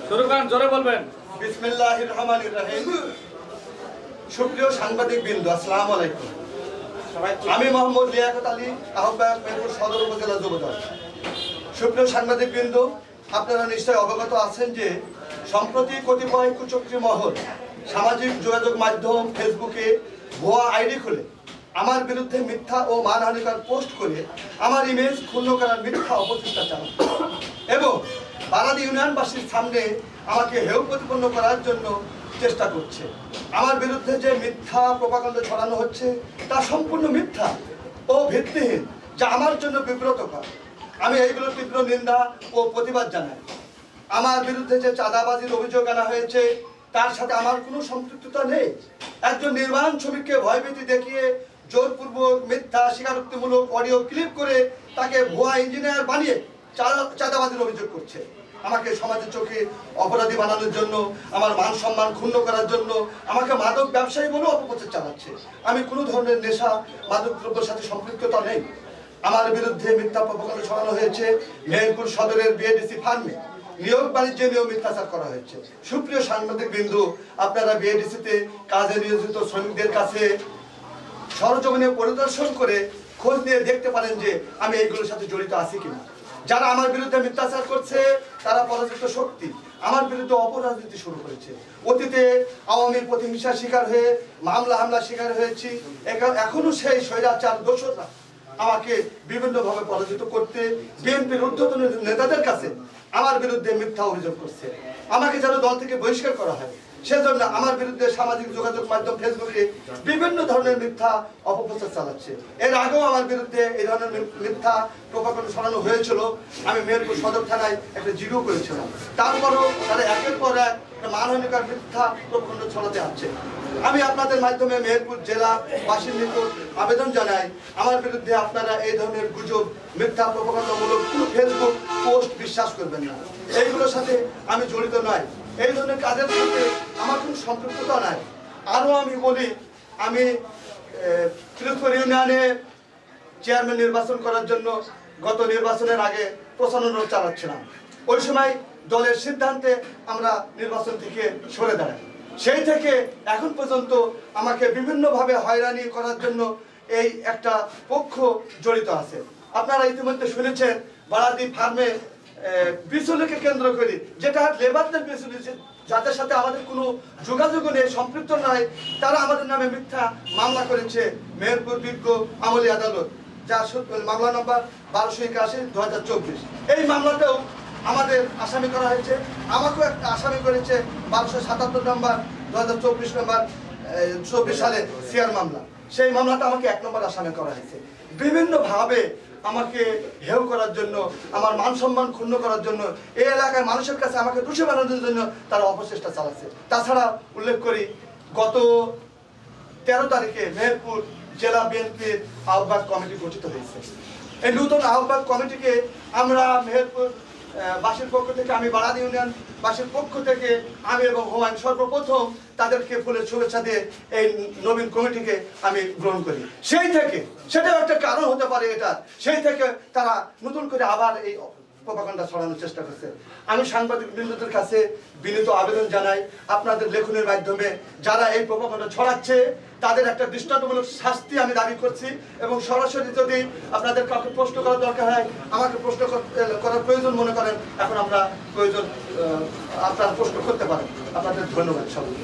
শুরু করেন, জোরে বলবেন। বিসমিল্লাহির রহমানির রহিম। সুপ্রিয় সাংবাদিক বৃন্দ, আসসালামু আলাইকুম। আমি মোহাম্মদ লিয়াকত আলী, আহ্বায়ক মেহেরপুর সদর উপজেলা যুবদল। সুপ্রিয় সাংবাদিক বৃন্দ, আপনারা নিশ্চয়ই অবগত আছেন যে সম্প্রতি কতিপয় কুচক্রী মহল সামাজিক যোগাযোগ মাধ্যম ফেসবুকে ভুয়া আইডি খুলে আমার বিরুদ্ধে মিথ্যা ও মানহানিকর পোস্ট করে আমার ইমেজ ক্ষুণ্ণ করার মিথ্যা অপচেষ্টা চালাচ্ছে এবং বারাদি ইউনিয়নবাসীর সামনে আমাকে হেয় প্রতিপন্ন করার জন্য চেষ্টা করছে। আমার বিরুদ্ধে যে মিথ্যা প্রপাগান্ডা ছড়ানো হচ্ছে তা সম্পূর্ণ মিথ্যা ও ভিত্তিহীন, যা আমার জন্য বিব্রতকর। আমি এইগুলোর তীব্র নিন্দা ও প্রতিবাদ জানাই। আমার বিরুদ্ধে যে চাঁদাবাজির অভিযোগ আনা হয়েছে তার সাথে আমার কোনো সম্পৃক্ততা নেই। একজন নির্মাণ শ্রমিককে ভয়ভীতি দেখিয়ে জোরপূর্বক মিথ্যা স্বীকারোক্তিমূলক অডিও ক্লিপ করে তাকে ভুয়া ইঞ্জিনিয়ার বানিয়ে চাঁদাবাজির অভিযোগ করছে। আমাকে সমাজের চোখে অপরাধী বানানোর জন্য, আমার মান সম্মান ক্ষুণ্ণ করার জন্য আমাকে মাদক ব্যবসায়ী বলেও অপপ্রচার চালাচ্ছে। আমি কোনো ধরনের নেশা মাদক দ্রব্যের সাথে সম্পৃক্ততা নেই। আমার বিরুদ্ধে মিথ্যা প্রপাগান্ডা ছড়ানো হয়েছে মেহেরপুর সদরের বিএডিসি ফার্মে নিয়োগ বাণিজ্যে নিয়েও মিথ্যাচার করা হয়েছে। সুপ্রিয় সাংবাদিক বিন্দু, আপনারা বিএডিসিতে কাজে নিয়োজিত শ্রমিকদের কাছে সরজমিনে পরিদর্শন করে খোঁজ নিয়ে দেখতে পারেন যে আমি এইগুলোর সাথে জড়িত আছি কিনা। যারা আমার বিরুদ্ধে মিথ্যাচার করছে তারা পরাজিত শক্তি, আমার বিরুদ্ধে অপরাজনীতি শুরু করেছে। অতীতে আওয়ামী প্রতিহিংসার শিকার হয়ে মামলা হামলা শিকার হয়েছি। এখনো সেই স্বৈরাচার দোষরা আমাকে বিভিন্নভাবে পরাজিত করতে বিএনপির ঊর্ধ্বতন নেতাদের কাছে আমার বিরুদ্ধে মিথ্যা অভিযোগ করছে। আমাকে যেন দল থেকে বহিষ্কার করা হয়, সেজন্য আমার বিরুদ্ধে সামাজিক যোগাযোগ মাধ্যম ফেসবুকে বিভিন্ন ধরনের মিথ্যা অপপ্রচার চালাচ্ছে। এর আগেও আমার বিরুদ্ধে এই ধরনের মিথ্যা প্রপাগান্ডা ছড়ানো হয়েছিল। আমি মেহেরপুর সদর থানায় একটা জিডিও করেছিলাম। তারপরও তারা একের পর এক মানহানিকর মিথ্যা প্রপাগান্ডা ছড়াতে আসছে। আমি আপনাদের মাধ্যমে মেহেরপুর জেলা বাসিন্দাদের আবেদন জানাই, আমার বিরুদ্ধে আপনারা এই ধরনের গুজব মিথ্যা প্রপাগান্ডামূলক কোনো ফেসবুক পোস্ট বিশ্বাস করবেন না। এইগুলোর সাথে আমি জড়িত নয়, এই ধরনের কাজের সাথে আমার কোনো সম্পৃক্ততা নাই। আরও আমি বলি, আমি ফিরোজপুর ইউনিয়নে চেয়ারম্যান নির্বাচন করার জন্য গত নির্বাচনের আগে প্রচারণা চালাচ্ছিলাম। ওই সময় দলের সিদ্ধান্তে আমরা নির্বাচন থেকে সরে দাঁড়াই। সেই থেকে এখন পর্যন্ত আমাকে বিভিন্নভাবে হয়রানি করার জন্য এই একটা পক্ষ জড়িত আছে। আপনারা ইতিমধ্যে শুনেছেন বারাদি ফার্মে বিচুলিকে কেন্দ্র করে, যেটা লেবারদের বিচুলি, যাদের সাথে আমাদের কোনো যোগাযোগ নেই, সম্পৃক্ত নয়, তারা আমাদের নামে মিথ্যা মামলা করেছে মেহেরপুর বিজ্ঞ আমলি আদালত, যা মামলা নম্বর 1281/2024। এই মামলাতেও আমাদের আসামি করা হয়েছে। আমাকেও একটা আসামি করেছে 1277 নম্বর 2024 সালে সিআর মামলা। সেই মামলাটা আমাকে 1 নম্বর আসামি করা হয়েছে। বিভিন্নভাবে আমাকে হেয় করার জন্য, আমার মান সম্মান ক্ষুণ্ণ করার জন্য, এই এলাকার মানুষের কাছে আমাকে দোষী বানানোর জন্য তারা অপচেষ্টা চালাচ্ছে। তাছাড়া উল্লেখ করি, গত 13 তারিখে মেহেরপুর জেলা বিএনপির আহ্বায়ক কমিটি গঠিত হয়েছে। এই নতুন আহ্বায়ক কমিটিকে আমরা মেহেরপুর বাসীর পক্ষ থেকে, আমি বারাদি ইউনিয়ন বাসীর পক্ষ থেকে আমি এবং হুমায়ুন সর্বপ্রথম তাদেরকে ফুলের শুভেচ্ছা দিয়ে এই নবীন কমিটিকে আমি গ্রহণ করি। সেই থেকে, সেটাও একটা কারণ হতে পারে এটা, সেই থেকে তারা নতুন করে আবার এই প্রপাগান্ডা ছড়ানোর চেষ্টা করছে। আমি সাংবাদিক বৃন্দদের কাছে বিনীত আবেদন জানাই, আপনাদের লেখনের মাধ্যমে যারা এই প্রপাগান্ডা ছড়াচ্ছে তাদের একটা দৃষ্টান্তমূলক শাস্তি আমি দাবি করছি। এবং সরাসরি যদি আপনাদের কাউকে প্রশ্ন করার দরকার হয়, আমাকে প্রশ্ন করার প্রয়োজন মনে করেন, এখন আমরা প্রয়োজন আপনারা প্রশ্ন করতে পারেন। আপনাদের ধন্যবাদ সবাই।